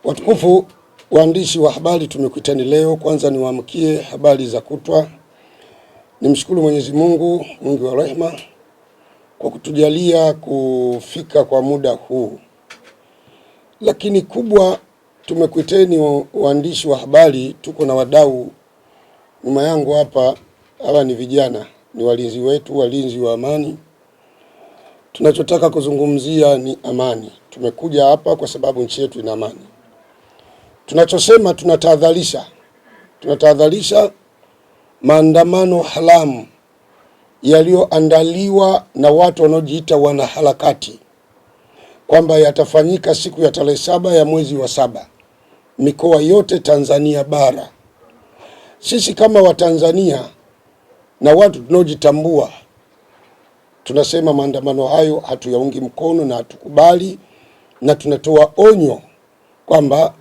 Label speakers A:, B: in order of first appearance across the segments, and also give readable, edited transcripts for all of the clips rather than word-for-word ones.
A: Watukufu waandishi wa habari, tumekuitani leo. Kwanza niwaamkie habari za kutwa. Nimshukuru Mwenyezi Mungu, Mungu wa rehema, kwa kutujalia kufika kwa muda huu. Lakini kubwa, tumekuiteni waandishi wa habari, tuko na wadau nyuma yangu hapa. Hawa ni vijana, ni walinzi wetu, walinzi wa amani. Tunachotaka kuzungumzia ni amani. Tumekuja hapa kwa sababu nchi yetu ina amani. Tunachosema, tunatahadharisha maandamano haramu yaliyoandaliwa na watu wanaojiita wanaharakati, kwamba yatafanyika siku ya tarehe 7 ya mwezi wa 7 mikoa yote Tanzania bara. Sisi kama Watanzania na watu tunaojitambua, tunasema maandamano hayo hatuyaungi mkono na hatukubali, na tunatoa onyo kwamba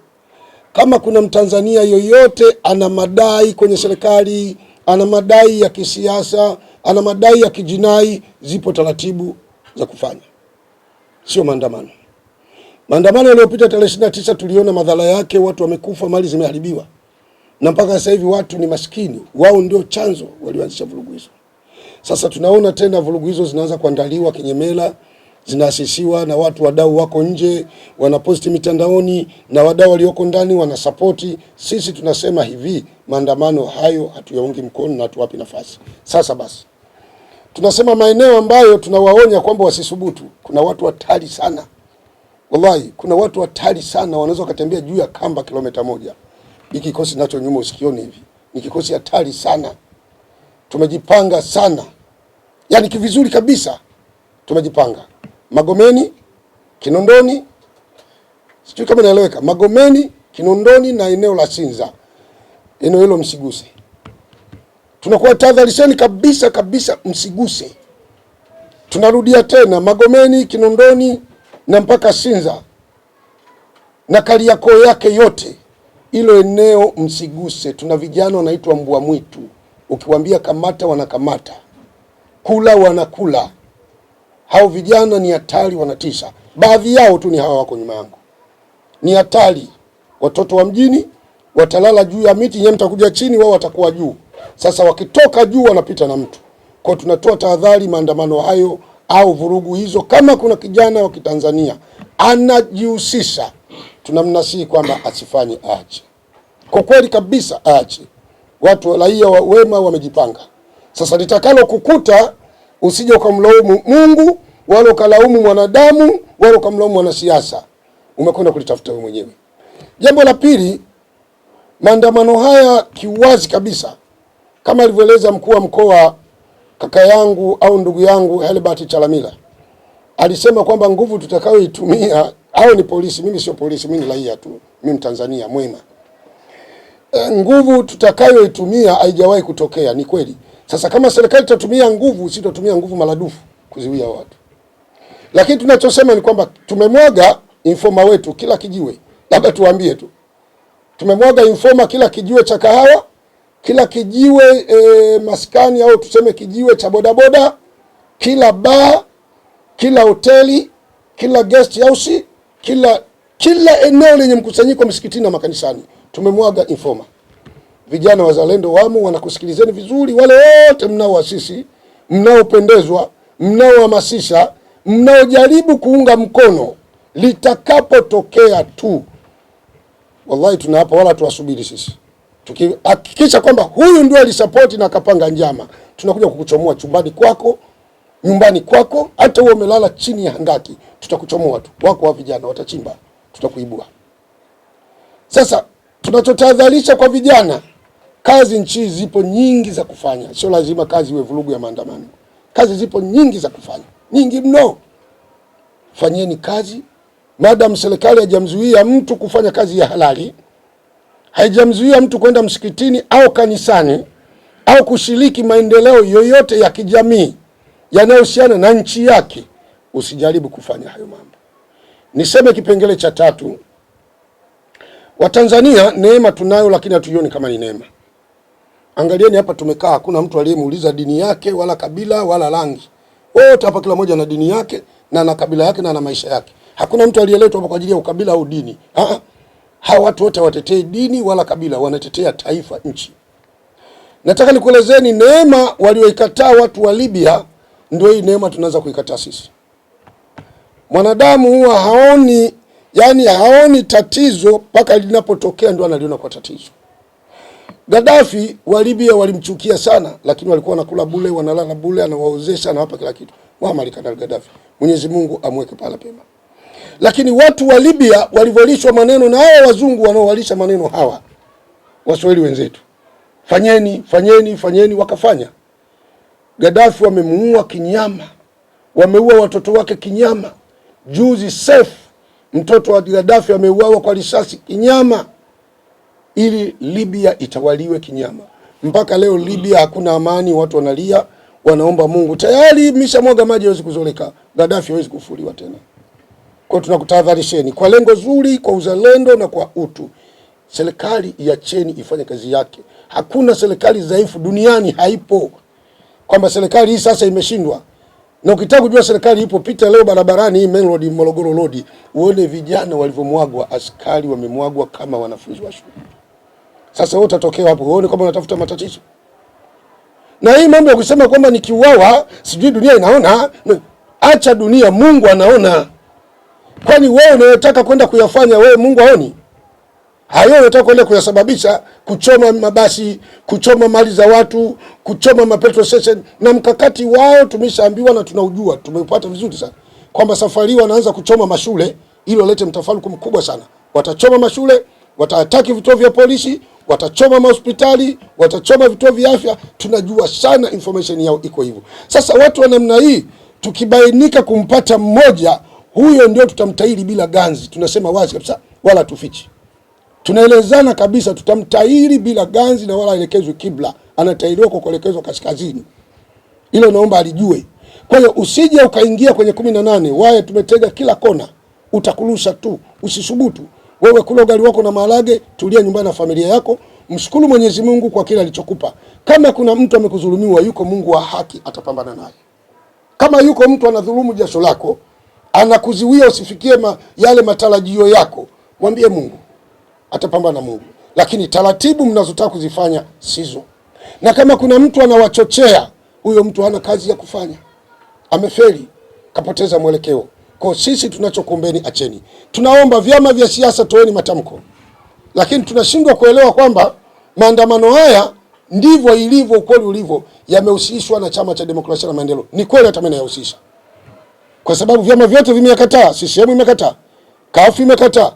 A: kama kuna Mtanzania yoyote ana madai kwenye serikali, ana madai ya kisiasa, ana madai ya kijinai, zipo taratibu za kufanya, sio maandamano. Maandamano yaliyopita tarehe 29 tuliona madhara yake, watu wamekufa, mali zimeharibiwa, na mpaka sasa hivi watu ni maskini. Wao ndio chanzo, walioanzisha vurugu hizo. Sasa tunaona tena vurugu hizo zinaanza kuandaliwa kinyemela, zinaasisiwa na watu, wadau wako nje wanaposti mitandaoni, na wadau walioko ndani wanasapoti. Sisi tunasema hivi, maandamano hayo hatuyaungi mkono na hatuwapi nafasi. Sasa basi, tunasema maeneo ambayo tunawaonya kwamba wasisubutu. Kuna watu hatari sana, wallahi, kuna watu hatari sana, wanaweza kutembea juu ya kamba kilomita 1. Hiki kikosi nacho nyuma usikioni hivi, ni kikosi hatari sana. Tumejipanga sana, yani kivizuri kabisa tumejipanga. Magomeni, Kinondoni, sijui kama naeleweka, Magomeni, Kinondoni na eneo la Sinza, eneo hilo msiguse. Tunakuwa tahadharisheni kabisa, msiguse. Tunarudia tena, Magomeni, Kinondoni na mpaka Sinza na Kariakoo yake yote, hilo eneo msiguse. Tuna vijana wanaitwa mbwa mwitu, ukiwaambia kamata wanakamata, kula wanakula. Hao vijana ni hatari, wanatisha. Baadhi yao tu ni hawa wako nyuma yangu, ni hatari. Watoto wa mjini watalala juu ya miti, nyewe mtakuja chini, wao watakuwa juu. Sasa wakitoka juu wanapita na mtu. Kwa tunatoa tahadhari, maandamano hayo au vurugu hizo, kama kuna kijana wa Kitanzania anajihusisha, tunamnasihi kwamba asifanye, aache. Kwa kweli kabisa aache. Watu raia wema wamejipanga. Sasa litakalo kukuta, usije ukamlaumu Mungu wala ukalaumu mwanadamu wala ukamlaumu mwanasiasa, umekwenda kulitafuta wewe mwenyewe. Jambo la pili, maandamano haya kiwazi kabisa, kama alivyoeleza mkuu wa mkoa kaka yangu au ndugu yangu Helbert Chalamila, alisema kwamba nguvu tutakayoitumia, au ni polisi, mimi sio polisi, mimi ni raia tu, mimi Mtanzania mwema. Nguvu tutakayoitumia haijawahi kutokea, ni kweli. Sasa kama serikali itatumia nguvu, sisi tutatumia nguvu maradufu kuziwia watu. Lakini tunachosema ni kwamba tumemwaga informa wetu kila kijiwe. Labda tuambie tu, tumemwaga informa kila kijiwe cha kahawa, kila kijiwe maskani, au tuseme kijiwe cha bodaboda, kila bar, kila hoteli, kila guest house, kila eneo lenye mkusanyiko msikitini na makanisani. Tumemwaga informa. Vijana wazalendo wamo, wanakusikilizeni vizuri. Wale wote mnaoasisi, mnaopendezwa, mnaohamasisha, mnaojaribu kuunga mkono, litakapotokea tu, wallahi tunahapa, wala tuwasubiri sisi. Tukihakikisha kwamba huyu ndio alisapoti na akapanga njama, tunakuja kukuchomoa chumbani kwako, nyumbani kwako, hata wewe umelala chini ya handaki, tutakuchomoa tu. Wako wa vijana watachimba, tutakuibua. Sasa tunachotahadharisha kwa vijana, kazi nchi zipo nyingi za kufanya. Sio lazima kazi iwe vurugu ya maandamano. Kazi zipo nyingi za kufanya, nyingi mno. Fanyeni kazi. Madam serikali haijamzuia mtu kufanya kazi ya halali, haijamzuia mtu kwenda msikitini au kanisani au kushiriki maendeleo yoyote ya kijamii yanayohusiana na nchi yake, usijaribu kufanya hayo mambo. Niseme kipengele cha 3. Watanzania neema tunayo, lakini hatuioni kama ni neema. Angalieni hapa tumekaa, hakuna mtu aliyemuuliza dini yake wala kabila wala rangi. Wote hapa kila mmoja na dini yake na na kabila yake na na maisha yake. Hakuna mtu aliyeletwa hapa kwa ajili ya ukabila au dini. Hawa watu wote watetei dini wala kabila, wanatetea taifa, nchi. Nataka nikuelezeni neema walioikataa watu wa Libya, ndio hii neema tunaanza kuikataa sisi. Mwanadamu huwa haoni tatizo mpaka linapotokea ndio analiona kwa tatizo. Gaddafi wa Libya walimchukia sana, lakini walikuwa wanakula bure, wanalala bure, anawaozesha, anawapa kila kitu. Muammar Gaddafi, Mwenyezi Mungu amweke pala pema. Lakini watu wa Libya walivolishwa maneno na hawa wazungu wanaowalisha maneno hawa Waswahili wenzetu, fanyeni, wakafanya. Gaddafi wamemuua kinyama, wameua watoto wake kinyama. Juzi Saif, mtoto wa Gaddafi, ameuawa kwa risasi kinyama, ili Libya itawaliwe kinyama. Mpaka leo Libya hakuna amani, watu wanalia, wanaomba Mungu. Tayari mishamwaga maji, hawezi kuzoleka. Gaddafi hawezi kufuliwa tena. Kwa tunakutahadharisheni kwa lengo zuri, kwa uzalendo na kwa utu. Serikali iacheni ifanye kazi yake. Hakuna serikali dhaifu duniani, haipo. Kwamba serikali hii sasa imeshindwa. Na ukitaka kujua serikali ipo, pita leo barabarani hii Main Road, Morogoro Road, uone vijana walivyomwagwa, askari wamemwagwa kama wanafunzi wa shule. Sasa wewe utatokea hapo uone kama unatafuta matatizo. Na hii mambo ya kusema kwamba nikiuawa sijui dunia inaona, acha dunia, Mungu anaona. Kwani wewe unataka kwenda kuyafanya, wewe Mungu haoni? Hayo unataka kwenda kuyasababisha, kuchoma mabasi, kuchoma mali za watu, kuchoma mapetrol station, na mkakati wao tumeshaambiwa na tunaujua, tumeupata vizuri sana. Kwamba safari wanaanza kuchoma mashule ili walete mtafaruku mkubwa sana. Watachoma mashule, wataataki vituo vya polisi, watachoma mahospitali, watachoma vituo vya afya. Tunajua sana, information yao iko hivyo. Sasa watu wa namna hii tukibainika kumpata mmoja, huyo ndio tutamtahiri bila ganzi. Tunasema wazi kabisa, wala tufichi. Tunaelezana kabisa, tutamtahiri bila ganzi na wala elekezwe kibla. Anatahiriwa kwa kuelekezwa kaskazini. Hilo naomba alijue. Kwa hiyo usije ukaingia kwenye 18, wae tumetega kila kona. Utakulusha tu, usisubutu. Wewe kula ugali wako na maharage, tulia nyumbani na familia yako, mshukuru Mwenyezi Mungu kwa kila alichokupa. Kama kuna mtu amekudhulumiwa, yuko Mungu wa haki, atapambana naye. Kama yuko mtu anadhulumu jasho lako, anakuziwia usifikie yale matarajio yako, mwambie Mungu, atapambana na Mungu. Lakini taratibu mnazotaka kuzifanya sizo. Na kama kuna mtu anawachochea, huyo mtu hana kazi ya kufanya, amefeli, kapoteza mwelekeo. Kwa sisi tunachokuombeni, acheni. Tunaomba vyama vya siasa toeni matamko. Lakini tunashindwa kuelewa kwamba maandamano haya ndivyo ilivyo, ukweli ulivyo, yamehusishwa na Chama cha Demokrasia na Maendeleo. Ni kweli, hata mimi nayahusisha. Kwa sababu vyama vyote vimekataa, CCM imekataa, CUF imekataa,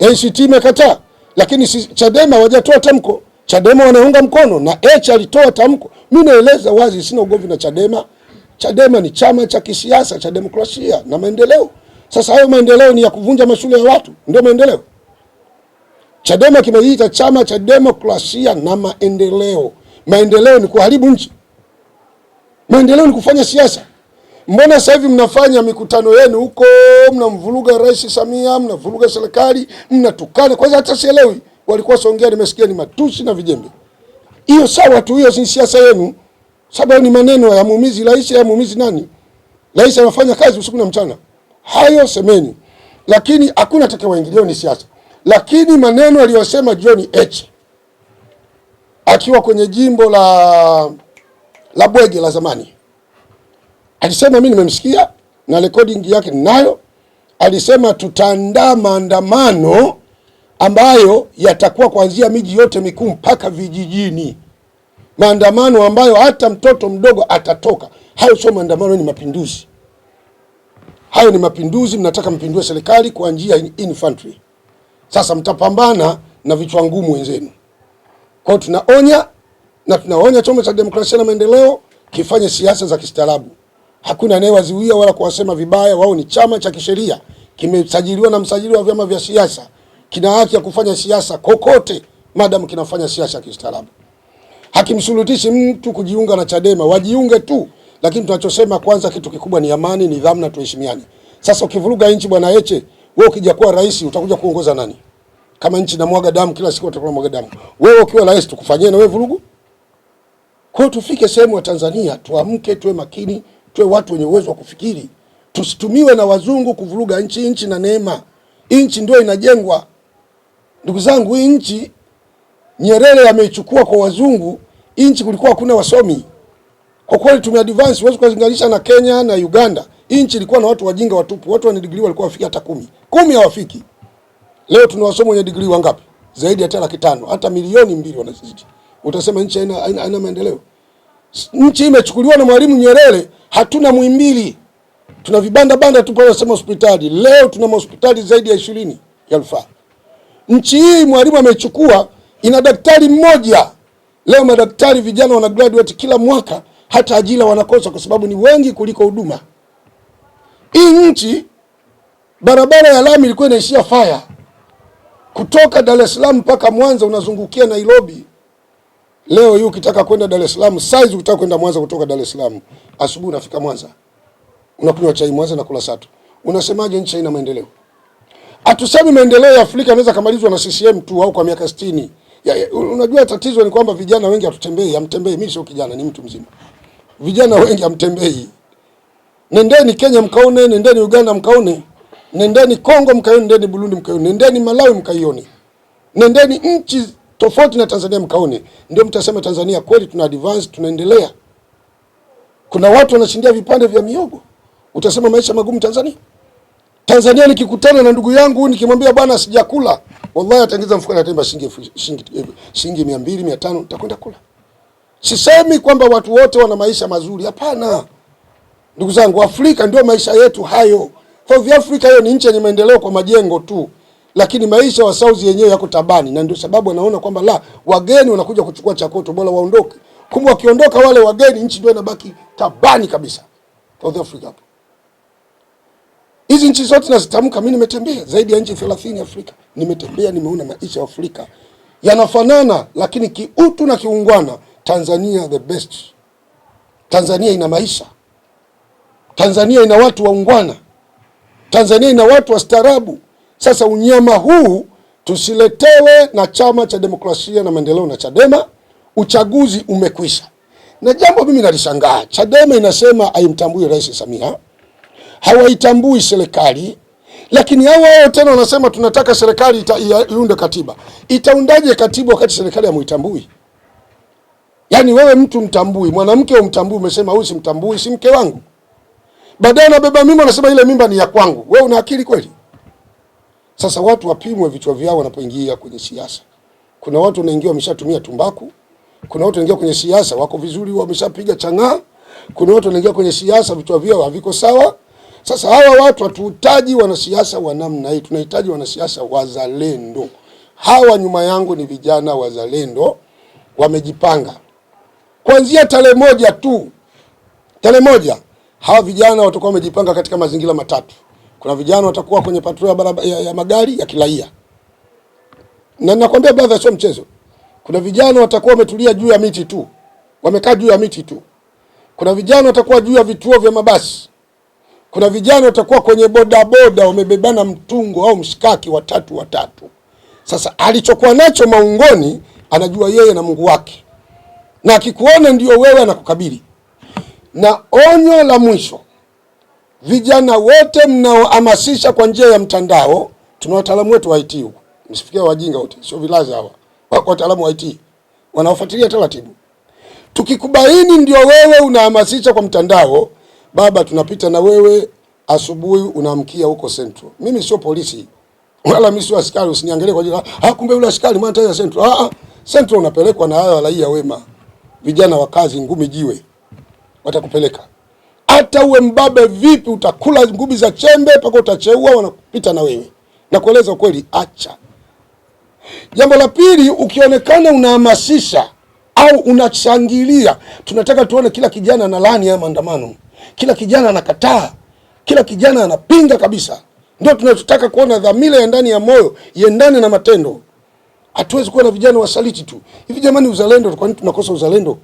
A: ACT imekataa, lakini Chadema hawajatoa tamko. Chadema wanaunga mkono na alitoa tamko. Mimi naeleza wazi, sina ugomvi na Chadema. Chadema ni chama cha kisiasa cha demokrasia na maendeleo. Sasa hayo maendeleo ni ya kuvunja mashule ya watu, ndio maendeleo? Chadema kimejiita chama cha demokrasia na maendeleo. Maendeleo ni kuharibu nchi. Maendeleo ni kufanya siasa. Mbona sasa hivi mnafanya mikutano yenu huko, mnamvuruga Rais Samia, mnavuruga serikali, mnatukana? Kwanza hata sielewi walikuwa Songea, nimesikia ni matusi na vijembe. Hiyo sawa tu, hiyo si siasa yenu. Sababu ni maneno ya muumizi rais, ya muumizi nani? Rais anafanya kazi usiku na mchana. Hayo semeni. Lakini hakuna atakayewaingilia, ni siasa. Lakini maneno aliyosema John Heche akiwa kwenye jimbo la Bwege la zamani, alisema, mimi nimemsikia na recording yake ninayo, alisema tutaandaa maandamano ambayo yatakuwa kuanzia miji yote mikuu mpaka vijijini. Maandamano ambayo hata mtoto mdogo atatoka. Hayo sio maandamano, ni mapinduzi. Hayo ni mapinduzi, mnataka mpindue serikali kwa njia infantry. Sasa mtapambana na vichwa ngumu wenzenu. Kwa hiyo tunaonya, na tunaonya Chama cha Demokrasia na Maendeleo kifanye siasa za kistaarabu. Hakuna anayewazuia wala kuwasema vibaya. Wao ni chama cha kisheria, kimesajiliwa na msajili wa vyama vya siasa, kina haki ya kufanya siasa kokote madam kinafanya siasa kistaarabu. Hakimshurutishi mtu kujiunga na Chadema, wajiunge tu. Lakini tunachosema kwanza, kitu kikubwa ni amani, nidhamu na tuheshimiane. Sasa ukivuruga nchi, bwana Heche, wewe ukija kuwa rais utakuja kuongoza nani? Kama nchi na mwaga damu kila siku, utakuwa mwaga damu. Wewe ukiwa rais tukufanyie na wewe vurugu? Kwa hiyo tufike sehemu ya Tanzania, tuamke, tuwe makini, tuwe watu wenye uwezo wa kufikiri. Tusitumiwe na wazungu kuvuruga nchi. Nchi na neema. Nchi ndio inajengwa Ndugu zangu, hii nchi Nyerere ameichukua kwa wazungu. Nchi kulikuwa hakuna wasomi. Kwa kweli tumeadvance, huwezi kulinganisha na Kenya na Uganda. Nchi ilikuwa na watu wajinga watupu. Watu wenye degree walikuwa wafiki hata 10. 10 hawafiki. Leo tuna wasomi wenye degree wangapi? Zaidi ya 500,000, hata milioni 2 wanazidi. Utasema nchi haina maendeleo. Nchi imechukuliwa na Mwalimu Nyerere, hatuna Muhimbili. Tuna vibanda banda tu pale sema hospitali. Leo tuna hospitali zaidi ya 20 ya rufaa. Nchi hii Mwalimu amechukua, ina daktari mmoja. Leo madaktari vijana wana graduate kila mwaka, hata ajira wanakosa kwa sababu ni wengi kuliko huduma. Hii nchi barabara ya lami ilikuwa inaishia fire. Kutoka Dar es Salaam mpaka Mwanza unazungukia Nairobi. Leo hii ukitaka kwenda Dar es Salaam, size ukitaka kwenda Mwanza kutoka Dar es Salaam, asubuhi unafika Mwanza. Unakunywa chai Mwanza na kula sato. Unasemaje nchi haina maendeleo? Hatusemi maendeleo ya Afrika yanaweza kamalizwa na CCM tu au kwa miaka 60. Unajua tatizo ni kwamba vijana wengi hatutembei, hamtembei. Mimi sio kijana, ni mtu mzima. Vijana wengi hamtembei. Nendeni Kenya mkaone, nendeni Uganda mkaone, nendeni Kongo mkaone, nendeni Burundi mkaone, nendeni Malawi mkaione, nendeni nchi tofauti na Tanzania mkaone, ndio mtasema Tanzania kweli tuna advance, tunaendelea. Kuna watu wanashindia vipande vya miogo, utasema maisha magumu Tanzania. Tanzania nikikutana na ndugu yangu nikimwambia bwana sijakula, wallahi ataingiza mfukoni atemba shilingi 200 500 nitakwenda kula. Sisemi kwamba watu wote wana maisha mazuri, hapana. Ndugu zangu, Afrika ndio maisha yetu hayo. South Africa hiyo ni nchi yenye maendeleo kwa majengo tu, lakini maisha wa South yenyewe yako tabani, na ndio sababu wanaona kwamba la wageni wanakuja kuchukua Chakoto, bora waondoke. Kumbe wakiondoka wale wageni, nchi ndio inabaki tabani kabisa. South Africa hapo. Hizi nchi zote nazitamka, mimi nimetembea zaidi ya nchi 30 Afrika. Nimetembea, nimeona maisha ya Afrika yanafanana, lakini kiutu na kiungwana Tanzania the best. Tanzania ina maisha. Tanzania ina watu waungwana. Tanzania ina watu wastaarabu. Sasa unyama huu tusiletewe na Chama cha Demokrasia na Maendeleo na Chadema. Uchaguzi umekwisha. Na jambo mimi nalishangaa, Chadema inasema haimtambui Rais Samia, hawaitambui serikali, lakini hao tena wanasema tunataka serikali iunde katiba. Itaundaje katiba wakati serikali hamuitambui? Yaani wewe mtu mtambui, mwanamke umtambui, umesema huyu simtambui, si mke wangu. Baadaye anabeba mimba anasema ile mimba ni ya kwangu. Wewe una akili kweli? Sasa watu wapimwe vichwa vyao wanapoingia kwenye siasa. Kuna watu wanaingia wameshatumia tumbaku. Kuna watu wanaingia kwenye siasa wako vizuri, wameshapiga chang'aa. Kuna watu wanaingia kwenye siasa vichwa vyao haviko sawa. Sasa hawa watu hatuhitaji wanasiasa wa namna hii, tunahitaji wanasiasa wazalendo. Hawa nyuma yangu ni vijana wazalendo wamejipanga. Kuanzia tarehe 1 tu. Tarehe 1 hawa vijana watakuwa wamejipanga katika mazingira matatu. Kuna vijana watakuwa kwenye patrol ya magari ya kiraia. Na nakwambia brother, sio mchezo. Kuna vijana watakuwa wametulia juu ya miti tu. Wamekaa juu ya miti tu. Kuna vijana watakuwa juu ya vituo vya mabasi. Kuna vijana watakuwa kwenye bodaboda wamebebana mtungo au mshikaki watatu. Sasa alichokuwa nacho maungoni anajua yeye na Mungu wake. Na akikuona ndio wewe anakukabili. Na onyo la mwisho, vijana wote mnaohamasisha kwa njia ya mtandao, tuna wataalamu wetu wa IT huko. Msifikie wajinga wote, sio vilaza hawa. Wako wataalamu wa IT. Wanaofuatilia taratibu. Tukikubaini ndio wewe unahamasisha kwa mtandao, baba tunapita na wewe asubuhi unaamkia huko Central. Mimi sio polisi. Wala mimi sio askari, usiniangalie kwa jina. Kumbe yule askari mwana tayari Central. Central unapelekwa na hawa raia wema. Vijana wa kazi ngumi jiwe. Watakupeleka. Hata uwe mbabe vipi utakula ngumi za chembe mpaka utacheua, wanapita na wewe. Na kueleza ukweli, acha. Jambo la pili, ukionekana unahamasisha au unachangilia, tunataka tuone kila kijana analani ya maandamano. Kila kijana anakataa. Kila kijana anapinga kabisa. Ndio tunataka kuona dhamira ya ndani ya moyo iendane na matendo. Hatuwezi kuwa na vijana wasaliti tu. Hivi jamani, uzalendo, kwa nini tunakosa uzalendo?